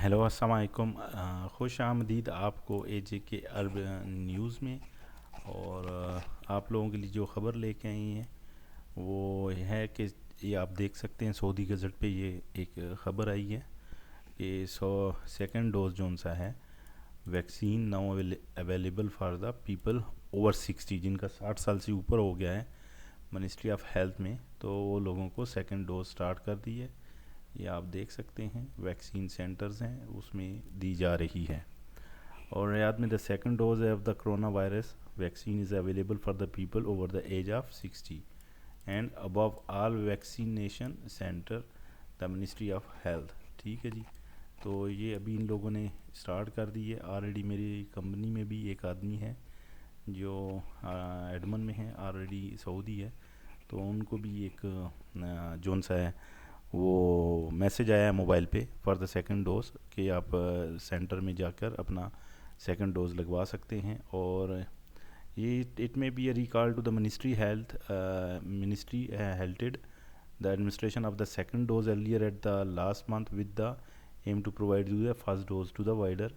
Hello अस्सलाम वालेकुम। खुश आमदीद आपको एजे के अरब न्यूज़ में। और आप लोगों के लिए जो ख़बर लेके आई हैं वो है कि ये आप देख सकते हैं सऊदी गज़ट पे ये एक ख़बर आई है कि सेकंड डोज जोन सा है vaccine now available for the people over 60 जिनका 60 साल से ऊपर हो गया है। मिनिस्ट्री ऑफ हेल्थ में तो वो लोगों को सेकंड डोज स्टार्ट कर दी है। ये आप देख सकते हैं वैक्सीन सेंटर्स हैं उसमें दी जा रही है। और याद में the second dose of the corona virus vaccine is available for the people over the age of 60 and above all vaccination centre the ministry of health. ठीक है जी। तो ये अभी इन लोगों ने स्टार्ट कर दी है। ऑलरेडी मेरी कंपनी में भी एक आदमी है जो एडमन में है, ऑलरेडी सऊदी है, तो उनको भी एक जोन सा है वो मैसेज आया है मोबाइल पे फॉर द सेकंड डोज कि आप सेंटर में जाकर अपना सेकंड डोज लगवा सकते हैं। और ये it may be recall to the ministry halted the administration of the second dose earlier at the last month with the aim to provide you the first dose to the wider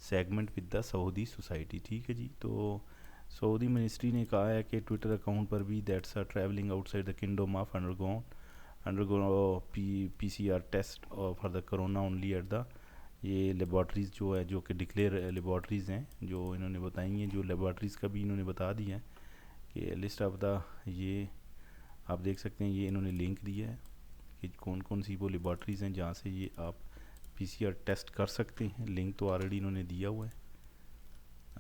segment with the Saudi society. ठीक है जी। तो Saudi ministry ने कहा है कि Twitter account पर भी that's are travelling outside the kingdom of undergo PCR test for the corona only at the ये लेबॉर्ट्रीज़ जो है जो कि डिक्लेयर लेबॉर्ट्रीज़ हैं जो इन्होंने बताई हैं, जो लेबॉर्ट्रीज़ का भी इन्होंने बता दिया है कि लिस्ट ऑफ द ये आप देख सकते हैं। ये इन्होंने लिंक दिया है कि कौन कौन सी वो लेबॉर्ट्रीज़ हैं जहाँ से ये आप PCR टेस्ट कर सकते हैं। लिंक तो ऑलरेडी इन्होंने दिया हुआ है,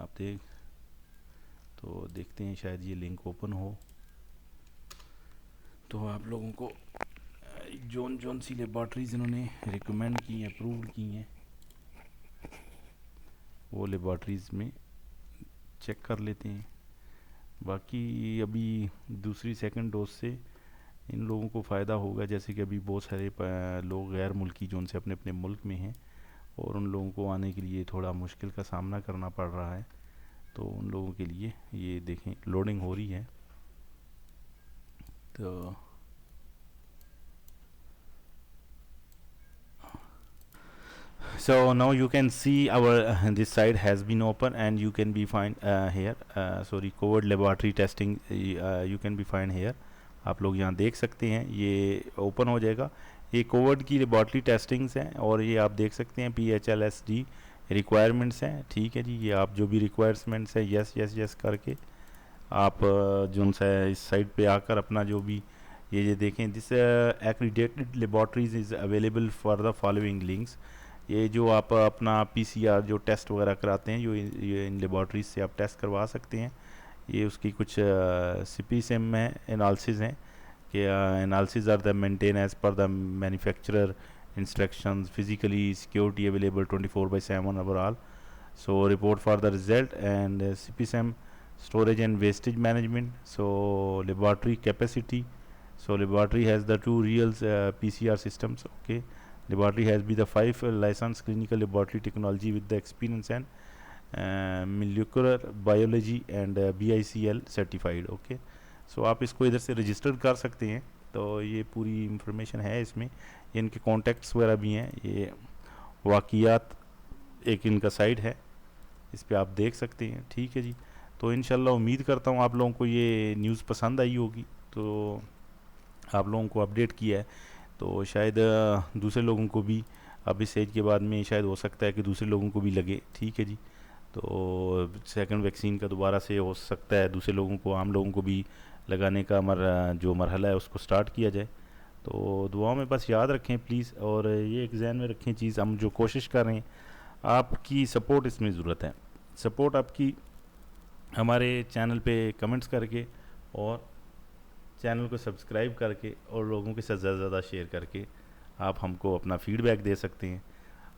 आप देखते हैं शायद ये लिंक ओपन हो तो आप लोगों को जोन जोन सी लेबॉर्ट्रीज़ इन्होंने रिकमेंड की हैं, अप्रूव्ड की हैं, वो लेबॉर्ट्रीज़ में चेक कर लेते हैं। बाकी अभी दूसरी सेकंड डोज से इन लोगों को फ़ायदा होगा, जैसे कि अभी बहुत सारे लोग गैर मुल्की जोन से अपने अपने मुल्क में हैं और उन लोगों को आने के लिए थोड़ा मुश्किल का सामना करना पड़ रहा है। तो उन लोगों के लिए ये देखें लोडिंग हो रही है। तो so now you can see our this site has been open and you can be find here sorry COVID laboratory testing you can be find here। आप लोग यहाँ देख सकते हैं ये ओपन हो जाएगा। ये कोविड की लेबॉर्ट्री टेस्टिंग्स हैं और ये आप देख सकते हैं PHLSD रिक्वायरमेंट्स हैं। ठीक है जी। ये आप जो भी रिक्वायरमेंट्स है यस यस यस करके आप जो सा इस साइट पे आकर अपना जो भी ये देखें this accredited laboratories is available for the following links. ये जो आप अपना PCR जो टेस्ट वगैरह कराते हैं ये इन लेबॉर्ट्रीज से आप टेस्ट करवा सकते हैं। ये उसकी कुछ CPSIM में एनालिसिस हैं कि analysis are the maintain as per the manufacturer instructions physically security available 24/7 overall. So report for the result and CPSIM storage and wastage management. So laboratory capacity, so laboratory has the two real PCR systems. Okay, laboratory has been the 5 licensed clinical laboratory technology with the experience and molecular biology and BICL certified. Okay, so आप इसको इधर से register कर सकते हैं। तो ये पूरी इंफॉर्मेशन है इसमें, ये इनके कॉन्टैक्ट्स वगैरह भी हैं। ये वाक़ियात एक इनका साइट है, इस पर आप देख सकते हैं। ठीक है जी। तो इंशाल्लाह उम्मीद करता हूँ आप लोगों को ये न्यूज़ पसंद आई होगी। तो आप लोगों को अपडेट किया है तो शायद दूसरे लोगों को भी अब इस एज के बाद में शायद हो सकता है कि दूसरे लोगों को भी लगे। ठीक है जी। तो सेकंड वैक्सीन का दोबारा से हो सकता है दूसरे लोगों को, आम लोगों को भी लगाने का जो मरहला है उसको स्टार्ट किया जाए। तो दुआओं में बस याद रखें प्लीज़, और ये एक ज़हन में रखें चीज़, हम जो कोशिश कर रहे हैं आपकी सपोर्ट इसमें ज़रूरत है। सपोर्ट आपकी हमारे चैनल पे कमेंट्स करके और चैनल को सब्सक्राइब करके और लोगों के साथ ज़्यादा से ज़्यादा शेयर करके आप हमको अपना फीडबैक दे सकते हैं।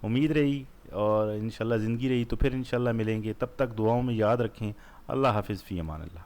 उम्मीद रही और इंशाल्लाह ज़िंदगी रही तो फिर इंशाल्लाह मिलेंगे। तब तक दुआओं में याद रखें। अल्लाह हाफिज़ फ़ी अमान अल्लाह।